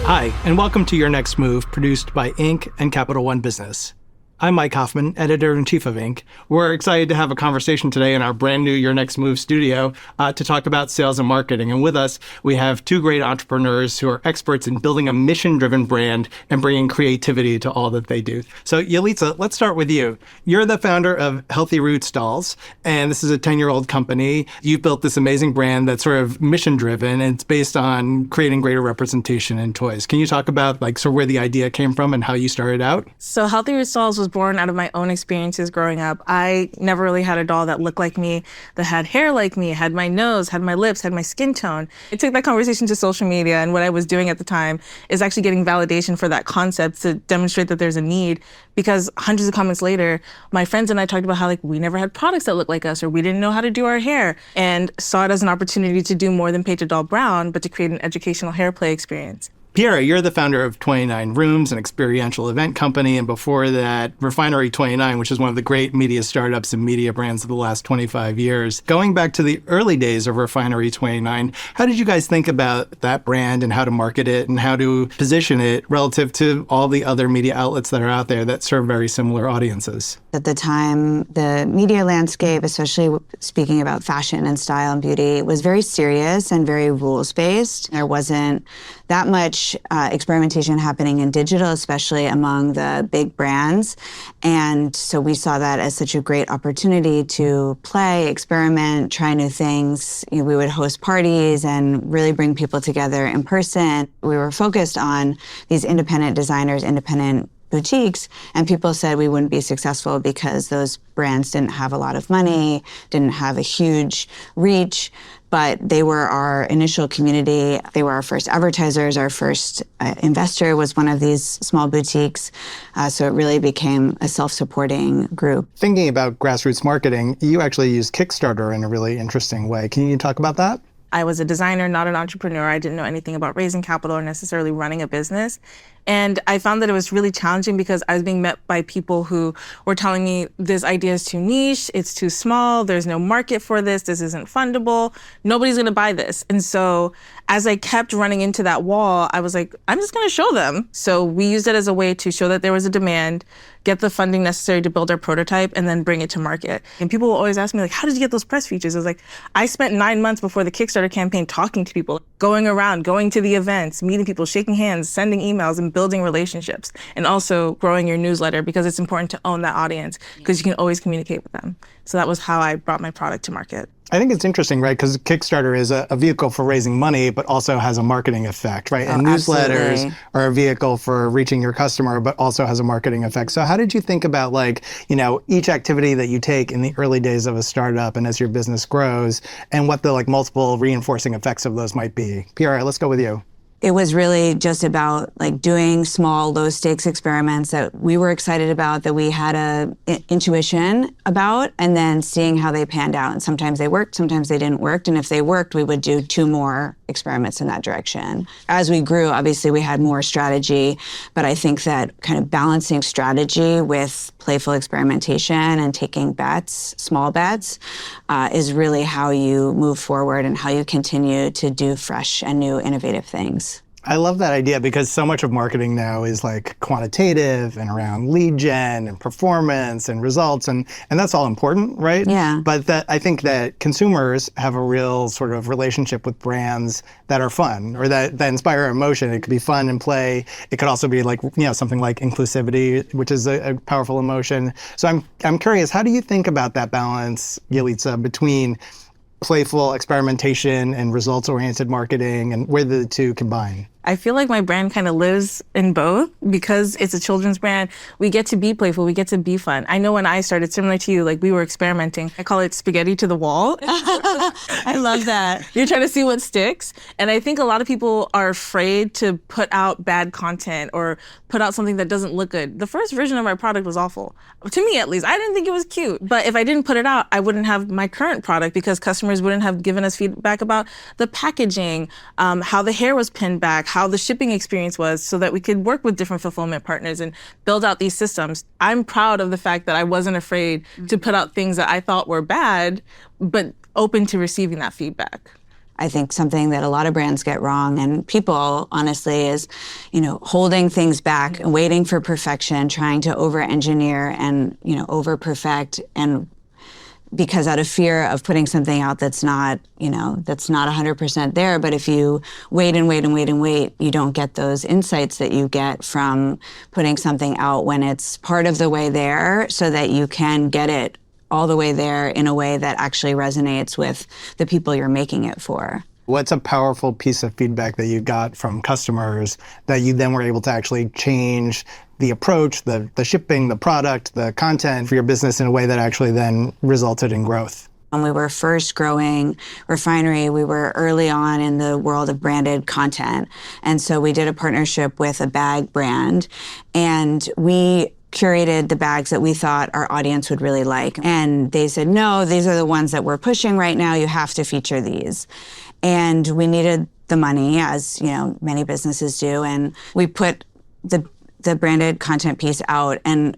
Hi, and welcome to Your Next Move, produced by Inc. and Capital One Business. I'm Mike Hoffman, editor-in-chief of Inc. We're excited to have a conversation today in our brand new Your Next Move studio to talk about sales and marketing. And with us, we have two great entrepreneurs who are experts in building a mission-driven brand and bringing creativity to all that they do. So Yelitza, let's start with you. You're the founder of Healthy Roots Dolls, and this is a 10-year-old company. You've built this amazing brand that's sort of mission-driven, and it's based on creating greater representation in toys. Can you talk about where the idea came from and how you started out? So Healthy Roots Dolls was born out of my own experiences growing up. I never really had a doll that looked like me, that had hair like me, had my nose, had my lips, had my skin tone. I took that conversation to social media, and what I was doing at the time is actually getting validation for that concept to demonstrate that there's a need, because hundreds of comments later, my friends and I talked about how we never had products that looked like us, or we didn't know how to do our hair, and saw it as an opportunity to do more than paint a doll brown, but to create an educational hair play experience. Piera, you're the founder of 29 Rooms, an experiential event company, and before that, Refinery 29, which is one of the great media startups and media brands of the last 25 years. Going back to the early days of Refinery 29, how did you guys think about that brand and how to market it and how to position it relative to all the other media outlets that are out there that serve very similar audiences? At the time, the media landscape, especially speaking about fashion and style and beauty, was very serious and very rules-based. There wasn't that much experimentation happening in digital, especially among the big brands. And so we saw that as such a great opportunity to play, experiment, try new things. We would host parties and really bring people together in person. We were focused on these independent designers, independent boutiques, and people said we wouldn't be successful because those brands didn't have a lot of money, didn't have a huge reach, but they were our initial community. They were our first advertisers. Our first investor was one of these small boutiques. So it really became a self-supporting group. Thinking about grassroots marketing, you actually used Kickstarter in a really interesting way. Can you talk about that? I was a designer, not an entrepreneur. I didn't know anything about raising capital or necessarily running a business. And I found that it was really challenging because I was being met by people who were telling me this idea is too niche, it's too small, there's no market for this isn't fundable, nobody's gonna buy this. And so as I kept running into that wall, I was like, I'm just gonna show them. So we used it as a way to show that there was a demand, get the funding necessary to build our prototype, and then bring it to market. And people will always ask me, how did you get those press features? I was like, I spent 9 months before the Kickstarter campaign talking to people, going around, going to the events, meeting people, shaking hands, sending emails, and building relationships, and also growing your newsletter, because it's important to own that audience because you can always communicate with them. So that was how I brought my product to market. I think it's interesting, right? Because Kickstarter is a vehicle for raising money, but also has a marketing effect, right? And newsletters Absolutely. are a vehicle for reaching your customer, but also has a marketing effect. So how did you think about each activity that you take in the early days of a startup and as your business grows, and what the multiple reinforcing effects of those might be? Piera, let's go with you. It was really just about doing small, low stakes experiments that we were excited about, that we had a intuition about, and then seeing how they panned out. And sometimes they worked, sometimes they didn't work. And if they worked, we would do 2 more experiments in that direction. As we grew, obviously we had more strategy, but I think that kind of balancing strategy with playful experimentation and taking bets, small bets, is really how you move forward and how you continue to do fresh and new innovative things. I love that idea because so much of marketing now is quantitative and around lead gen and performance and results, and that's all important, right? Yeah. But I think that consumers have a real sort of relationship with brands that are fun or that inspire emotion. It could be fun and play. It could also be something like inclusivity, which is a powerful emotion. So I'm curious, how do you think about that balance, Yelitza, between playful experimentation and results-oriented marketing, and where the two combine? I feel like my brand kind of lives in both because it's a children's brand. We get to be playful, we get to be fun. I know when I started, similar to you, we were experimenting. I call it spaghetti to the wall. I love that. You're trying to see what sticks. And I think a lot of people are afraid to put out bad content or put out something that doesn't look good. The first version of my product was awful. To me, at least. I didn't think it was cute. But if I didn't put it out, I wouldn't have my current product because customers wouldn't have given us feedback about the packaging, how the hair was pinned back, how the shipping experience was, so that we could work with different fulfillment partners and build out these systems. I'm proud of the fact that I wasn't afraid to put out things that I thought were bad, but open to receiving that feedback. I think something that a lot of brands get wrong, and people honestly, is, holding things back and waiting for perfection, trying to over-engineer and, over-perfect, and because out of fear of putting something out that's not 100% there. But if you wait and wait and wait and wait, you don't get those insights that you get from putting something out when it's part of the way there, so that you can get it all the way there in a way that actually resonates with the people you're making it for. What's a powerful piece of feedback that you got from customers that you then were able to actually change the approach, the shipping, the product, the content for your business in a way that actually then resulted in growth? When we were first growing Refinery, we were early on in the world of branded content. And so we did a partnership with a bag brand, and we curated the bags that we thought our audience would really like. And they said, no, these are the ones that we're pushing right now. You have to feature these. And we needed the money, as many businesses do. And we put the branded content piece out, and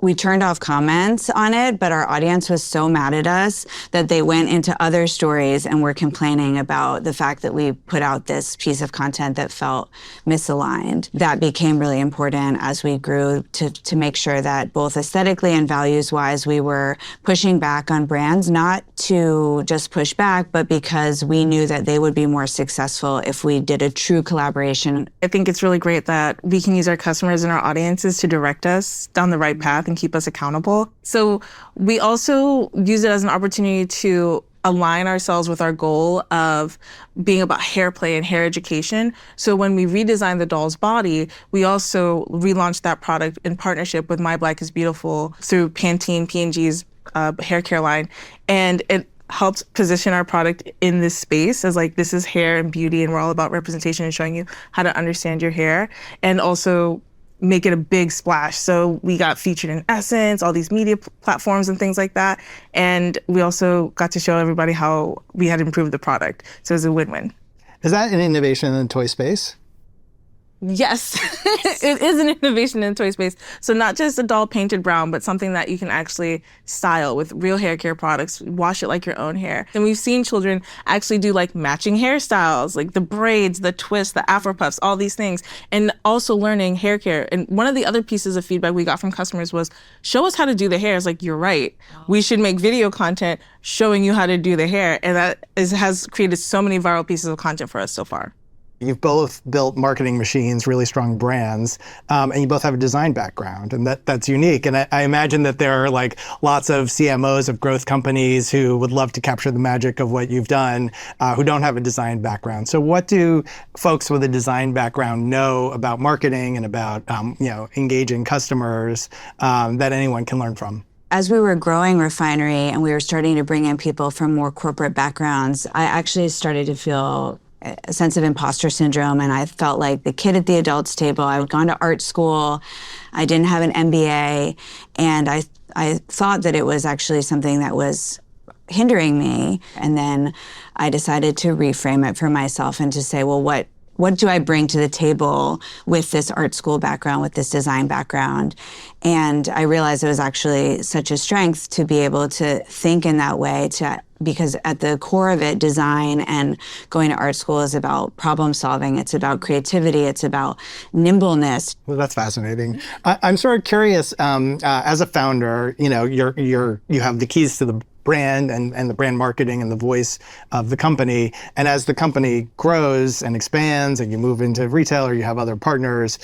we turned off comments on it, but our audience was so mad at us that they went into other stories and were complaining about the fact that we put out this piece of content that felt misaligned. That became really important as we grew to make sure that both aesthetically and values-wise, we were pushing back on brands, not to just push back, but because we knew that they would be more successful if we did a true collaboration. I think it's really great that we can use our customers and our audiences to direct us down the right path and keep us accountable. So we also use it as an opportunity to align ourselves with our goal of being about hair play and hair education. So when we redesigned the doll's body, we also relaunched that product in partnership with My Black is Beautiful through Pantene P&G's hair care line. And it helps position our product in this space as like, this is hair and beauty, and we're all about representation and showing you how to understand your hair, and also make it a big splash. So we got featured in Essence, all these media platforms and things like that. And we also got to show everybody how we had improved the product. So it was a win-win. Is that an innovation in the toy space? Yes, it is an innovation in the toy space. So not just a doll painted brown, but something that you can actually style with real hair care products, wash it like your own hair. And we've seen children actually do like matching hairstyles, like the braids, the twists, the afro puffs, all these things, and also learning hair care. And one of the other pieces of feedback we got from customers was, show us how to do the hair. It's like, you're right. We should make video content showing you how to do the hair. And that has created so many viral pieces of content for us so far. You've both built marketing machines, really strong brands, and you both have a design background, and that's unique. And I imagine that there are like lots of CMOs of growth companies who would love to capture the magic of what you've done, who don't have a design background. So what do folks with a design background know about marketing and about engaging customers that anyone can learn from? As we were growing Refinery and we were starting to bring in people from more corporate backgrounds, I actually started to feel a sense of imposter syndrome, and I felt like the kid at the adults table. I had gone to art school, I didn't have an MBA, and I thought that it was actually something that was hindering me. And then I decided to reframe it for myself and to say, well, what do I bring to the table with this art school background, with this design background? And I realized it was actually such a strength to be able to think in that way, because at the core of it, design and going to art school is about problem solving. It's about creativity. It's about nimbleness. Well, that's fascinating. I'm sort of curious, as a founder, you have the keys to the brand and the brand marketing and the voice of the company. And as the company grows and expands and you move into retail or you have other partners,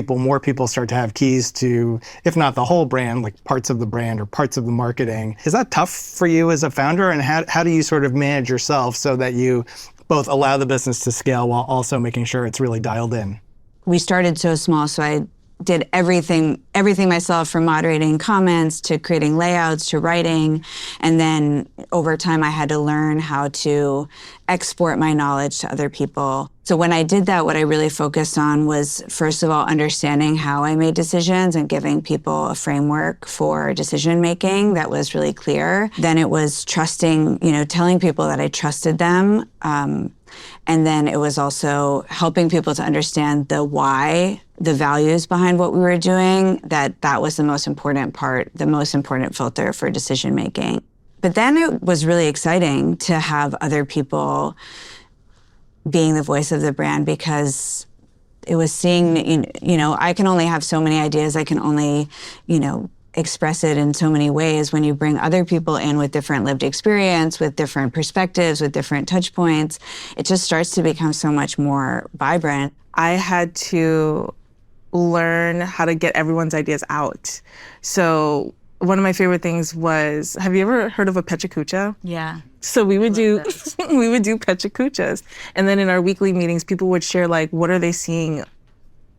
more people start to have keys to, if not the whole brand, like parts of the brand or parts of the marketing. Is that tough for you as a founder? And how do you sort of manage yourself so that you both allow the business to scale while also making sure it's really dialed in? We started so small, so I did everything myself, from moderating comments to creating layouts to writing. And then over time, I had to learn how to export my knowledge to other people. So when I did that, what I really focused on was, first of all, understanding how I made decisions and giving people a framework for decision making that was really clear. Then it was trusting, telling people that I trusted them. And then it was also helping people to understand the why, the values behind what we were doing, that was the most important part, the most important filter for decision making. But then it was really exciting to have other people being the voice of the brand, because it was seeing, I can only have so many ideas. I can only, express it in so many ways. When you bring other people in with different lived experience, with different perspectives, with different touch points, it just starts to become so much more vibrant. I had to learn how to get everyone's ideas out. So one of my favorite things was, have you ever heard of a pechakucha? Yeah. So we would do pechakuchas. And then in our weekly meetings, people would share like, what are they seeing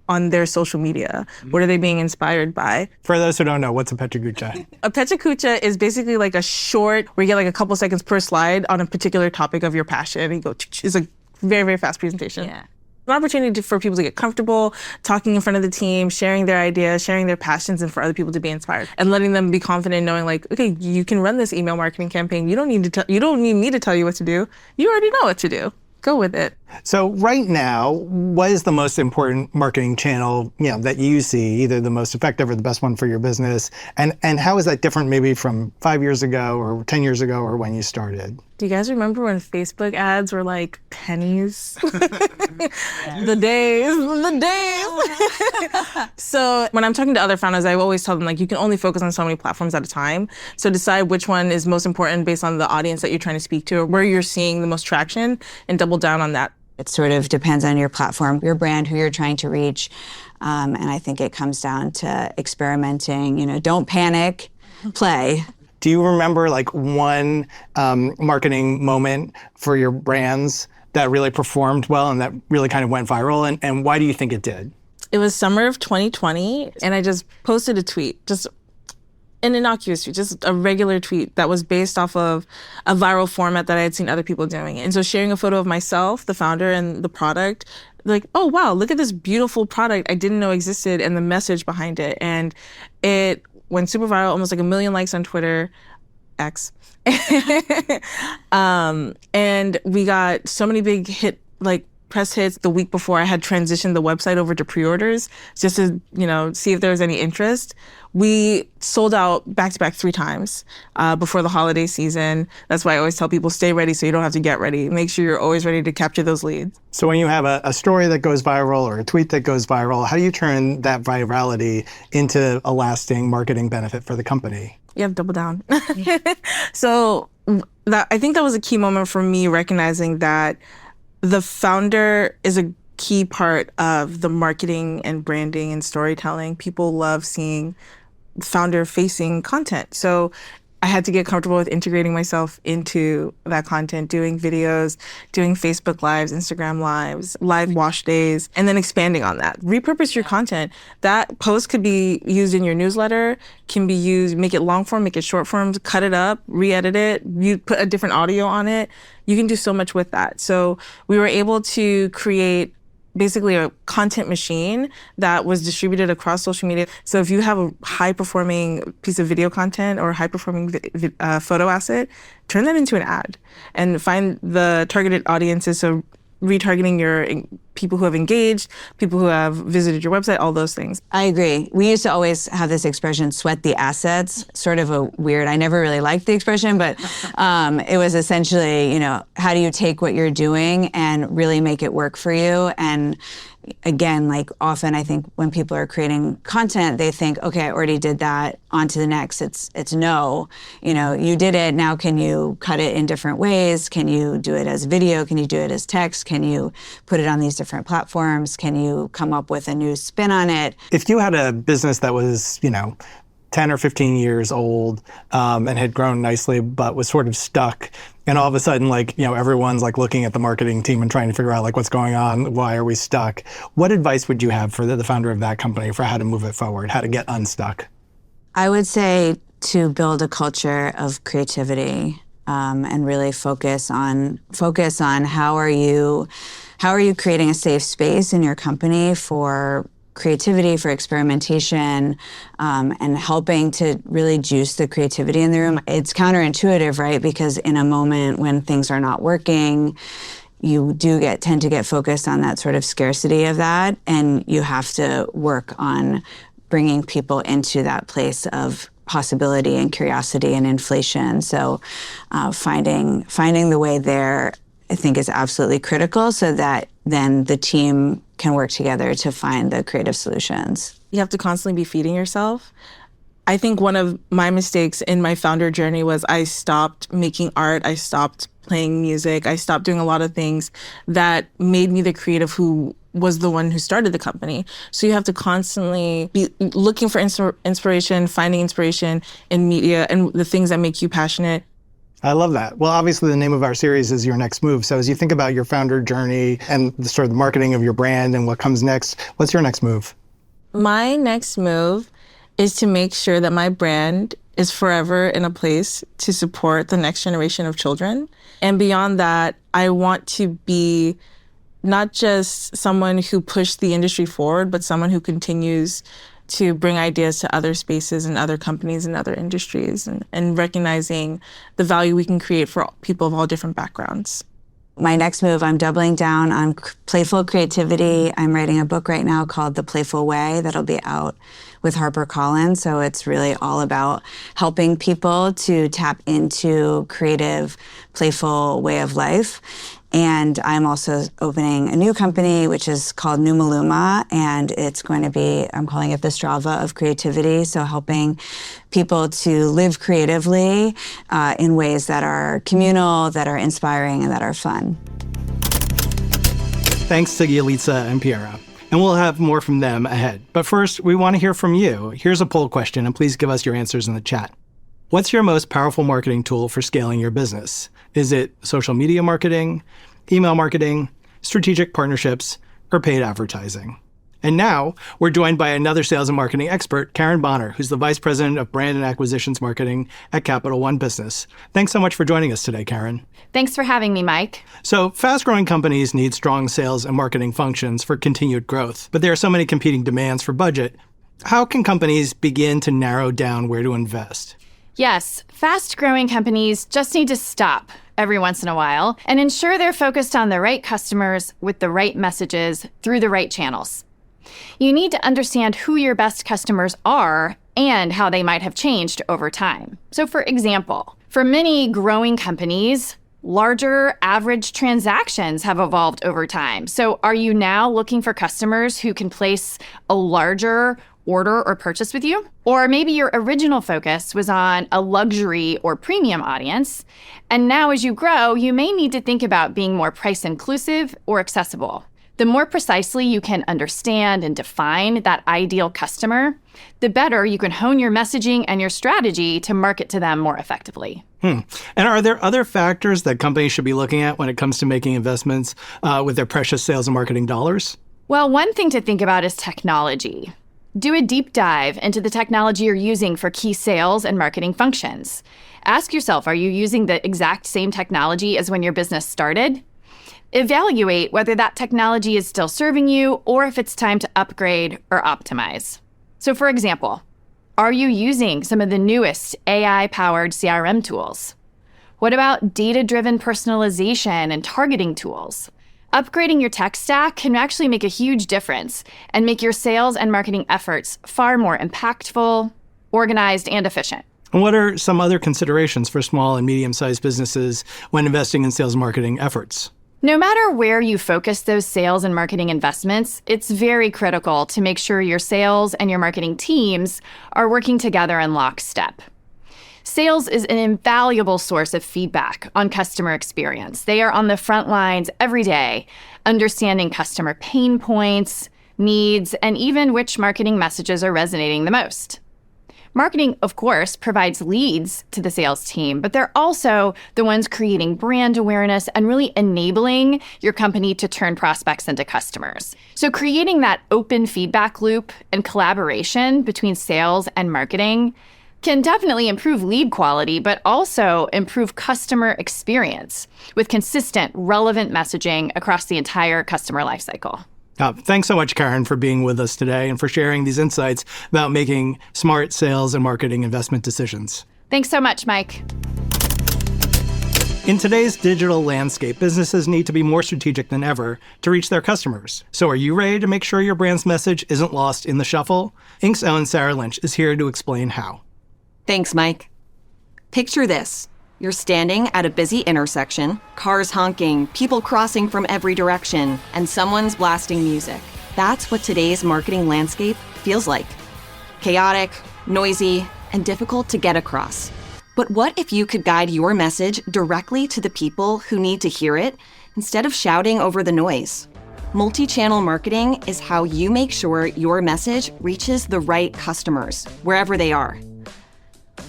on their social media? What are they being inspired by? For those who don't know, what's a pechakucha? A pechakucha is basically like a short, where you get like a couple seconds per slide on a particular topic of your passion. And you go, it's a very, very fast presentation. Yeah. An opportunity for people to get comfortable talking in front of the team, sharing their ideas, sharing their passions, and for other people to be inspired, and letting them be confident, knowing like, okay, you can run this email marketing campaign. You don't need me to tell you what to do. You already know what to do. Go with it. So right now, what is the most important marketing channel, that you see, either the most effective or the best one for your business? And how is that different maybe from 5 years ago or 10 years ago or when you started? Do you guys remember when Facebook ads were like pennies? The days. So when I'm talking to other founders, I always tell them like, you can only focus on so many platforms at a time. So decide which one is most important based on the audience that you're trying to speak to, or where you're seeing the most traction, and double down on that. It sort of depends on your platform, your brand, who you're trying to reach. And I think it comes down to experimenting, don't panic, play. Do you remember like one marketing moment for your brands that really performed well and that really kind of went viral? And why do you think it did? It was summer of 2020, and I just posted a tweet, just an innocuous tweet, just a regular tweet that was based off of a viral format that I had seen other people doing. And so sharing a photo of myself, the founder, and the product, like, oh, wow, look at this beautiful product I didn't know existed, and the message behind it. And it went super viral, almost like 1 million likes on Twitter, X. And we got so many big press hits. The week before, I had transitioned the website over to pre-orders just to, see if there was any interest. We sold out back-to-back 3 times before the holiday season. That's why I always tell people, stay ready so you don't have to get ready. Make sure you're always ready to capture those leads. So when you have a story that goes viral or a tweet that goes viral, how do you turn that virality into a lasting marketing benefit for the company? You have to double down. So I think that was a key moment for me, recognizing that the founder is a key part of the marketing and branding and storytelling. People love seeing founder-facing content. So I had to get comfortable with integrating myself into that content, doing videos, doing Facebook Lives, Instagram Lives, live wash days, and then expanding on that. Repurpose your content. That post could be used in your newsletter, can be used, make it long form, make it short form, cut it up, re-edit it, you put a different audio on it. You can do so much with that. So we were able to create basically a content machine that was distributed across social media. So if you have a high-performing piece of video content or a high-performing photo asset, turn that into an ad and find the targeted audiences. So retargeting your people who have engaged, people who have visited your website, all those things. I agree. We used to always have this expression, sweat the assets, sort of a weird, I never really liked the expression, but it was essentially, how do you take what you're doing and really make it work for you? And again, often I think when people are creating content, they think, okay, I already did that, on to the next. It's no, you did it, now can you cut it in different ways? Can you do it as video? Can you do it as text? Can you put it on these different platforms? Can you come up with a new spin on it? If you had a business that was, 10 or 15 years old and had grown nicely, but was sort of stuck, and all of a sudden, everyone's looking at the marketing team and trying to figure out what's going on, why are we stuck? What advice would you have for the founder of that company for how to move it forward, how to get unstuck? I would say to build a culture of creativity and really focus on how are you creating a safe space in your company for creativity, for experimentation, and helping to really juice the creativity in the room. It's counterintuitive, right? Because in a moment when things are not working, you do tend to get focused on that sort of scarcity of that, and you have to work on bringing people into that place of possibility and curiosity and inflation. So finding the way there, I think, is absolutely critical so that then the team can work together to find the creative solutions. You have to constantly be feeding yourself. I think one of my mistakes in my founder journey was I stopped making art. I stopped playing music. I stopped doing a lot of things that made me the creative who was the one who started the company. So you have to constantly be looking for inspiration, finding inspiration in media and the things that make you passionate. I love that. Well, obviously the name of our series is Your Next Move. So as you think about your founder journey and the sort of marketing of your brand and what comes next, what's your next move? My next move is to make sure that my brand is forever in a place to support the next generation of children. And beyond that, I want to be not just someone who pushed the industry forward, but someone who continues to bring ideas to other spaces and other companies and other industries and recognizing the value we can create for people of all different backgrounds. My next move, I'm doubling down on playful creativity. I'm writing a book right now called The Playful Way that'll be out with HarperCollins. So it's really all about helping people to tap into creative, playful way of life. And I'm also opening a new company, which is called Numaluma, and it's going to be, I'm calling it the Strava of creativity, so helping people to live creatively in ways that are communal, that are inspiring, and that are fun. Thanks to Yalitza and Piera. And we'll have more from them ahead. But first, we want to hear from you. Here's a poll question, and please give us your answers in the chat. What's your most powerful marketing tool for scaling your business? Is it social media marketing, email marketing, strategic partnerships, or paid advertising? And now, we're joined by another sales and marketing expert, Karen Bonner, who's the Vice President of Brand and Acquisitions Marketing at Capital One Business. Thanks so much for joining us today, Karen. Thanks for having me, Mike. So, fast-growing companies need strong sales and marketing functions for continued growth, but there are so many competing demands for budget. How can companies begin to narrow down where to invest? Yes, fast-growing companies just need to stop every once in a while and ensure they're focused on the right customers with the right messages through the right channels. You need to understand who your best customers are and how they might have changed over time. So for example, for many growing companies, larger average transactions have evolved over time. So are you now looking for customers who can place a larger order or purchase with you? Or maybe your original focus was on a luxury or premium audience, and now as you grow, you may need to think about being more price inclusive or accessible. The more precisely you can understand and define that ideal customer, the better you can hone your messaging and your strategy to market to them more effectively. And are there other factors that companies should be looking at when it comes to making investments with their precious sales and marketing dollars? Well, one thing to think about is technology. Do a deep dive into the technology you're using for key sales and marketing functions. Ask yourself, are you using the exact same technology as when your business started? Evaluate whether that technology is still serving you or if it's time to upgrade or optimize. So for example, are you using some of the newest AI-powered CRM tools? What about data-driven personalization and targeting tools? Upgrading your tech stack can actually make a huge difference and make your sales and marketing efforts far more impactful, organized, and efficient. And what are some other considerations for small and medium-sized businesses when investing in sales and marketing efforts? No matter where you focus those sales and marketing investments, it's very critical to make sure your sales and your marketing teams are working together in lockstep. Sales is an invaluable source of feedback on customer experience. They are on the front lines every day, understanding customer pain points, needs, and even which marketing messages are resonating the most. Marketing, of course, provides leads to the sales team, but they're also the ones creating brand awareness and really enabling your company to turn prospects into customers. So creating that open feedback loop and collaboration between sales and marketing can definitely improve lead quality, but also improve customer experience with consistent, relevant messaging across the entire customer lifecycle. Thanks so much, Karen, for being with us today and for sharing these insights about making smart sales and marketing investment decisions. Thanks so much, Mike. In today's digital landscape, businesses need to be more strategic than ever to reach their customers. So are you ready to make sure your brand's message isn't lost in the shuffle? Inc.'s own Sarah Lynch is here to explain how. Thanks, Mike. Picture this. You're standing at a busy intersection, cars honking, people crossing from every direction, and someone's blasting music. That's what today's marketing landscape feels like. Chaotic, noisy, and difficult to get across. But what if you could guide your message directly to the people who need to hear it instead of shouting over the noise? Multi-channel marketing is how you make sure your message reaches the right customers, wherever they are.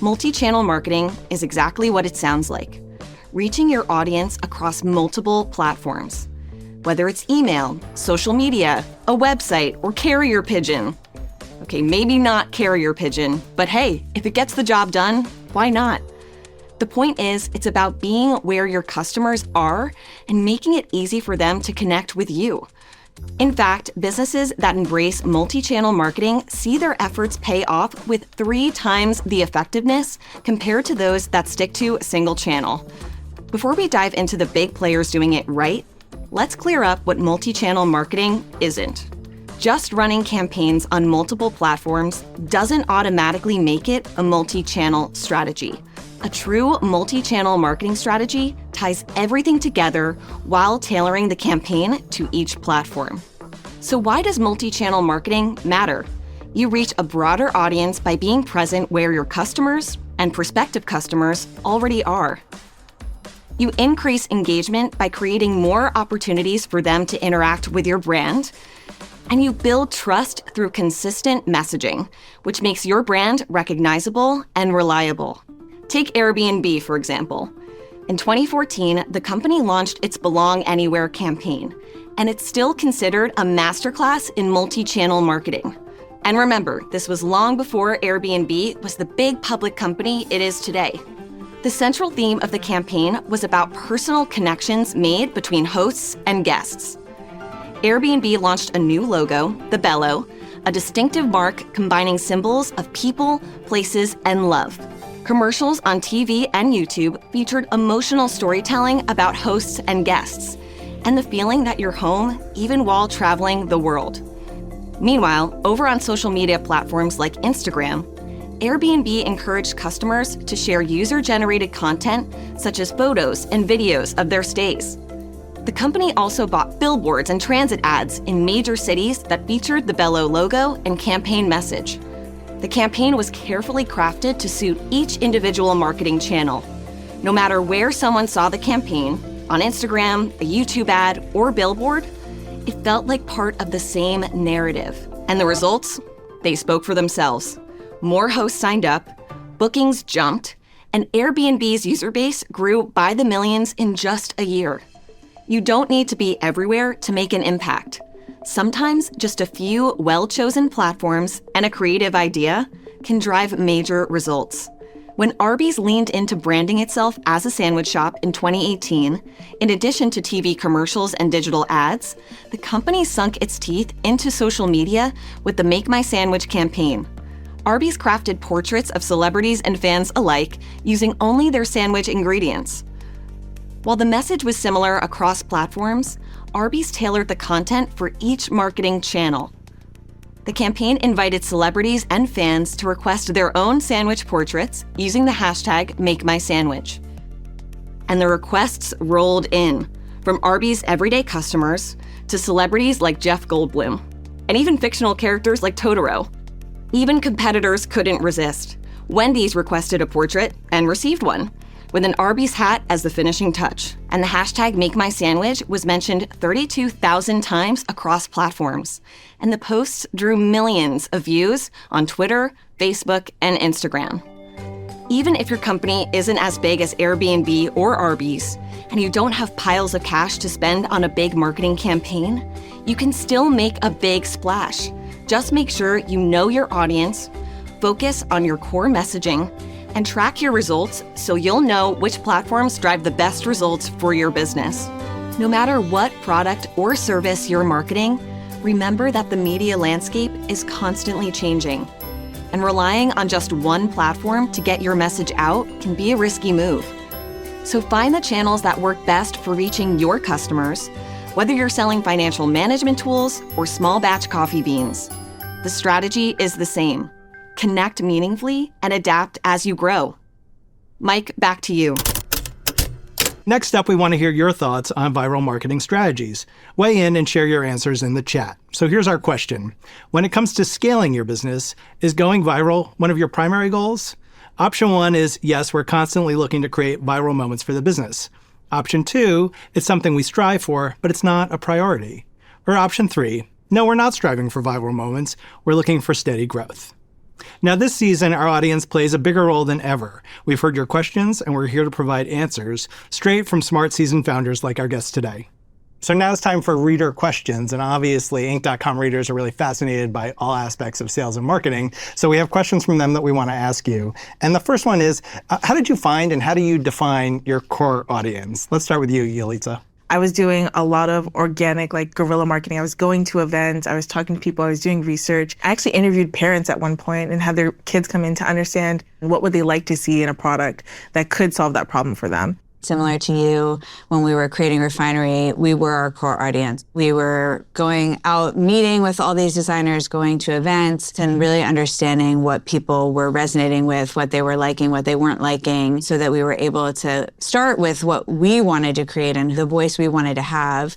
Multi-channel marketing is exactly what it sounds like, reaching your audience across multiple platforms. Whether it's email, social media, a website, or carrier pigeon. Okay, maybe not carrier pigeon, but hey, if it gets the job done, why not? The point is, it's about being where your customers are and making it easy for them to connect with you. In fact, businesses that embrace multi-channel marketing see their efforts pay off with 3 times the effectiveness compared to those that stick to a single channel. Before we dive into the big players doing it right, let's clear up what multi-channel marketing isn't. Just running campaigns on multiple platforms doesn't automatically make it a multi-channel strategy. A true multi-channel marketing strategy ties everything together while tailoring the campaign to each platform. So why does multi-channel marketing matter? You reach a broader audience by being present where your customers and prospective customers already are. You increase engagement by creating more opportunities for them to interact with your brand. And you build trust through consistent messaging, which makes your brand recognizable and reliable. Take Airbnb, for example. In 2014, the company launched its Belong Anywhere campaign, and it's still considered a masterclass in multi-channel marketing. And remember, this was long before Airbnb was the big public company it is today. The central theme of the campaign was about personal connections made between hosts and guests. Airbnb launched a new logo, the Bello, a distinctive mark combining symbols of people, places, and love. Commercials on TV and YouTube featured emotional storytelling about hosts and guests, and the feeling that you're home even while traveling the world. Meanwhile, over on social media platforms like Instagram, Airbnb encouraged customers to share user-generated content such as photos and videos of their stays. The company also bought billboards and transit ads in major cities that featured the Bello logo and campaign message. The campaign was carefully crafted to suit each individual marketing channel. No matter where someone saw the campaign, on Instagram, a YouTube ad, or billboard, it felt like part of the same narrative. And the results? They spoke for themselves. More hosts signed up, bookings jumped, and Airbnb's user base grew by the millions in just a year. You don't need to be everywhere to make an impact. Sometimes just a few well-chosen platforms and a creative idea can drive major results. When Arby's leaned into branding itself as a sandwich shop in 2018, in addition to TV commercials and digital ads, the company sunk its teeth into social media with the Make My Sandwich campaign. Arby's crafted portraits of celebrities and fans alike using only their sandwich ingredients. While the message was similar across platforms, Arby's tailored the content for each marketing channel. The campaign invited celebrities and fans to request their own sandwich portraits using the hashtag #MakeMySandwich. And the requests rolled in, from Arby's everyday customers to celebrities like Jeff Goldblum, and even fictional characters like Totoro. Even competitors couldn't resist. Wendy's requested a portrait and received one, with an Arby's hat as the finishing touch. And the hashtag #MakeMySandwich was mentioned 32,000 times across platforms. And the posts drew millions of views on Twitter, Facebook, and Instagram. Even if your company isn't as big as Airbnb or Arby's, and you don't have piles of cash to spend on a big marketing campaign, you can still make a big splash. Just make sure you know your audience, focus on your core messaging, and track your results so you'll know which platforms drive the best results for your business. No matter what product or service you're marketing, remember that the media landscape is constantly changing. And relying on just one platform to get your message out can be a risky move. So find the channels that work best for reaching your customers, whether you're selling financial management tools or small batch coffee beans. The strategy is the same. connect meaningfully, and adapt as you grow. Mike, back to you. Next up, we want to hear your thoughts on viral marketing strategies. Weigh in and share your answers in the chat. So here's our question. When it comes to scaling your business, is going viral one of your primary goals? Option 1 is, yes, we're constantly looking to create viral moments for the business. Option 2, it's something we strive for, but it's not a priority. Or option 3, no, we're not striving for viral moments. We're looking for steady growth. Now, this season, our audience plays a bigger role than ever. We've heard your questions, and we're here to provide answers straight from smart seasoned founders like our guest today. So now it's time for reader questions, and obviously Inc.com readers are really fascinated by all aspects of sales and marketing. So we have questions from them that we want to ask you. And the first one is, how did you find and how do you define your core audience? Let's start with you, Yalitza. I was doing a lot of organic, like guerrilla marketing. I was going to events, I was talking to people, I was doing research. I actually interviewed parents at one point and had their kids come in to understand what would they like to see in a product that could solve that problem for them. Similar to you, when we were creating Refinery, we were our core audience. We were going out meeting with all these designers, going to events, and really understanding what people were resonating with, what they were liking, what they weren't liking, so that we were able to start with what we wanted to create and the voice we wanted to have.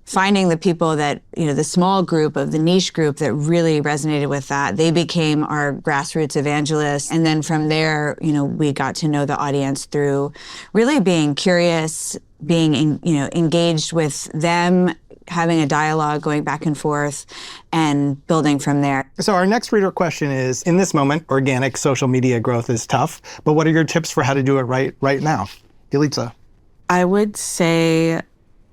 Finding the people that, the small group of the niche group that really resonated with that, they became our grassroots evangelists. And then from there, we got to know the audience through really being curious, being, engaged with them, having a dialogue, going back and forth, and building from there. So our next reader question is, in this moment, organic social media growth is tough, but what are your tips for how to do it right now? Yalitza. I would say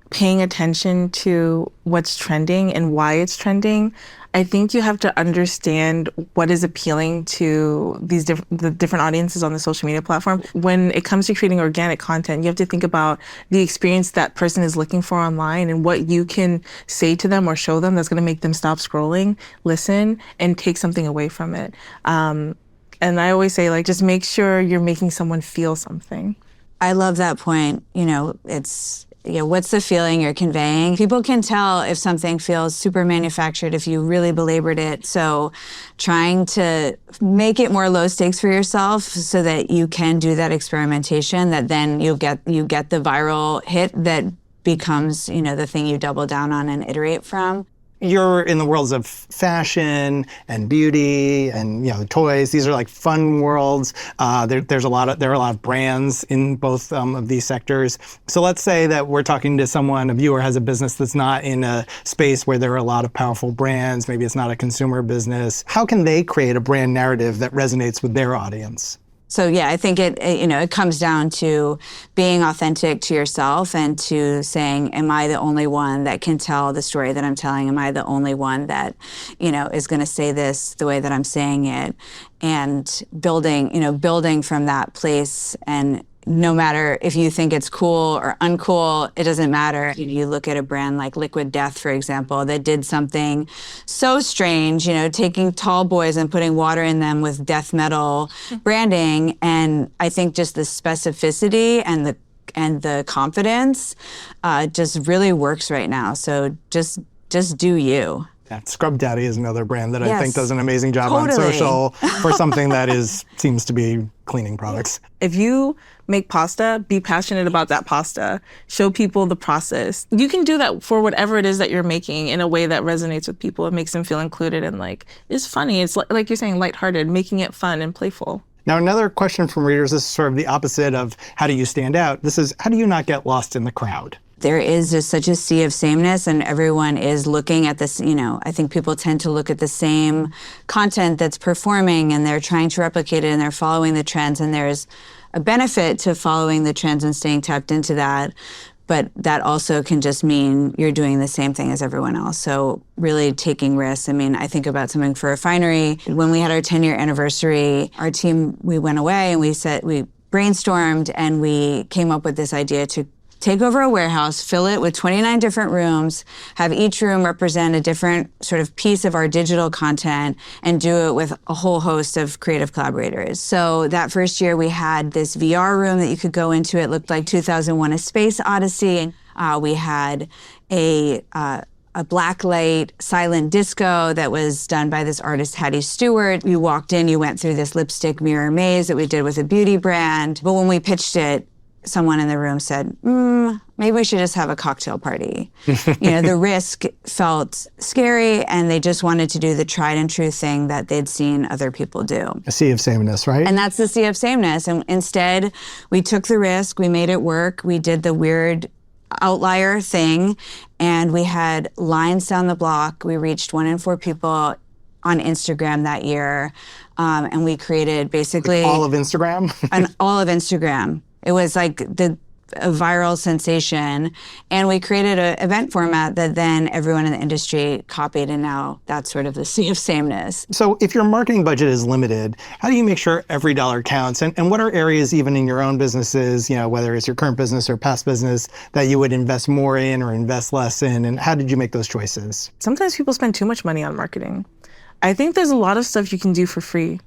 paying attention to what's trending and why it's trending. I think you have to understand what is appealing to the different audiences on the social media platform. When it comes to creating organic content, you have to think about the experience that person is looking for online and what you can say to them or show them that's going to make them stop scrolling, listen, and take something away from it. And I always say, just make sure you're making someone feel something. I love that point. What's the feeling you're conveying? People can tell if something feels super manufactured if you really belabored it. So trying to make it more low stakes for yourself so that you can do that experimentation, that then you get the viral hit that becomes, the thing you double down on and iterate from. You're in the worlds of fashion and beauty and toys. These are like fun worlds. There are a lot of brands in both of these sectors. So let's say that we're talking to someone, a viewer has a business that's not in a space where there are a lot of powerful brands. Maybe it's not a consumer business. How can they create a brand narrative that resonates with their audience? So yeah, I think it comes down to being authentic to yourself and to saying, am I the only one that can tell the story that I'm telling? Am I the only one that, is going to say this the way that I'm saying it? And building from that place. And no matter if you think it's cool or uncool, it doesn't matter. You look at a brand like Liquid Death, for example, that did something so strange, taking tall boys and putting water in them with death metal branding. And I think just the specificity and the confidence just really works right now. So just do you. Yeah, Scrub Daddy is another brand that I Yes. think does an amazing job on social for something that seems to be cleaning products. If you make pasta, be passionate about that pasta. Show people the process. You can do that for whatever it is that you're making in a way that resonates with people. It makes them feel included and it's funny. It's like you're saying, lighthearted, making it fun and playful. Now, another question from readers, this is sort of the opposite of how do you stand out? This is, how do you not get lost in the crowd? There is just such a sea of sameness and everyone is looking at this, I think people tend to look at the same content that's performing and they're trying to replicate it and they're following the trends, and there's a benefit to following the trends and staying tapped into that. But that also can just mean you're doing the same thing as everyone else. So really taking risks. I think about something for Refinery. When we had our 10-year anniversary, our team, we went away and we brainstormed and we came up with this idea to take over a warehouse, fill it with 29 different rooms, have each room represent a different sort of piece of our digital content, and do it with a whole host of creative collaborators. So that first year we had this VR room that you could go into. It looked like 2001: A Space Odyssey. We had a a blacklight silent disco that was done by this artist, Hattie Stewart. You walked in, you went through this lipstick mirror maze that we did with a beauty brand. But when we pitched it, someone in the room said, maybe we should just have a cocktail party. The risk felt scary, and they just wanted to do the tried and true thing that they'd seen other people do. A sea of sameness, right? And that's the sea of sameness. And instead, we took the risk, we made it work, we did the weird outlier thing, and we had lines down the block. We reached 1 in 4 people on Instagram that year, and we created basically all of Instagram. All of Instagram. It was like a viral sensation, and we created an event format that then everyone in the industry copied, and now that's sort of the sea of sameness. So if your marketing budget is limited, how do you make sure every dollar counts? And what are areas, even in your own businesses, whether it's your current business or past business, that you would invest more in or invest less in? And how did you make those choices? Sometimes people spend too much money on marketing. I think there's a lot of stuff you can do for free.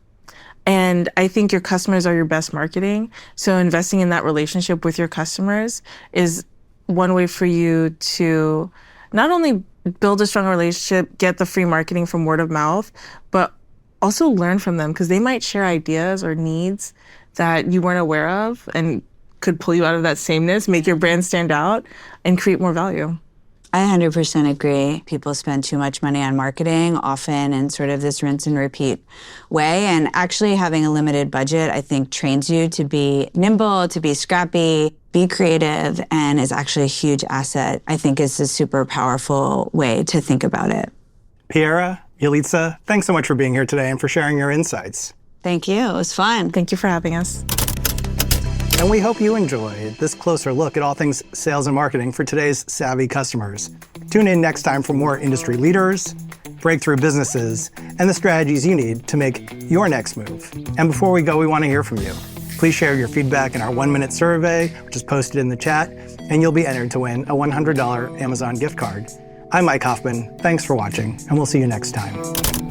And I think your customers are your best marketing. So investing in that relationship with your customers is one way for you to not only build a strong relationship, get the free marketing from word of mouth, but also learn from them, because they might share ideas or needs that you weren't aware of and could pull you out of that sameness, make your brand stand out, and create more value. I 100% agree. People spend too much money on marketing, often in sort of this rinse and repeat way. And actually having a limited budget, I think, trains you to be nimble, to be scrappy, be creative, and is actually a huge asset. I think is a super powerful way to think about it. Piera, Yelitsa, thanks so much for being here today and for sharing your insights. Thank you. It was fun. Thank you for having us. And we hope you enjoyed this closer look at all things sales and marketing for today's savvy customers. Tune in next time for more industry leaders, breakthrough businesses, and the strategies you need to make your next move. And before we go, we want to hear from you. Please share your feedback in our 1-minute survey, which is posted in the chat, and you'll be entered to win a $100 Amazon gift card. I'm Mike Hoffman. Thanks for watching, and we'll see you next time.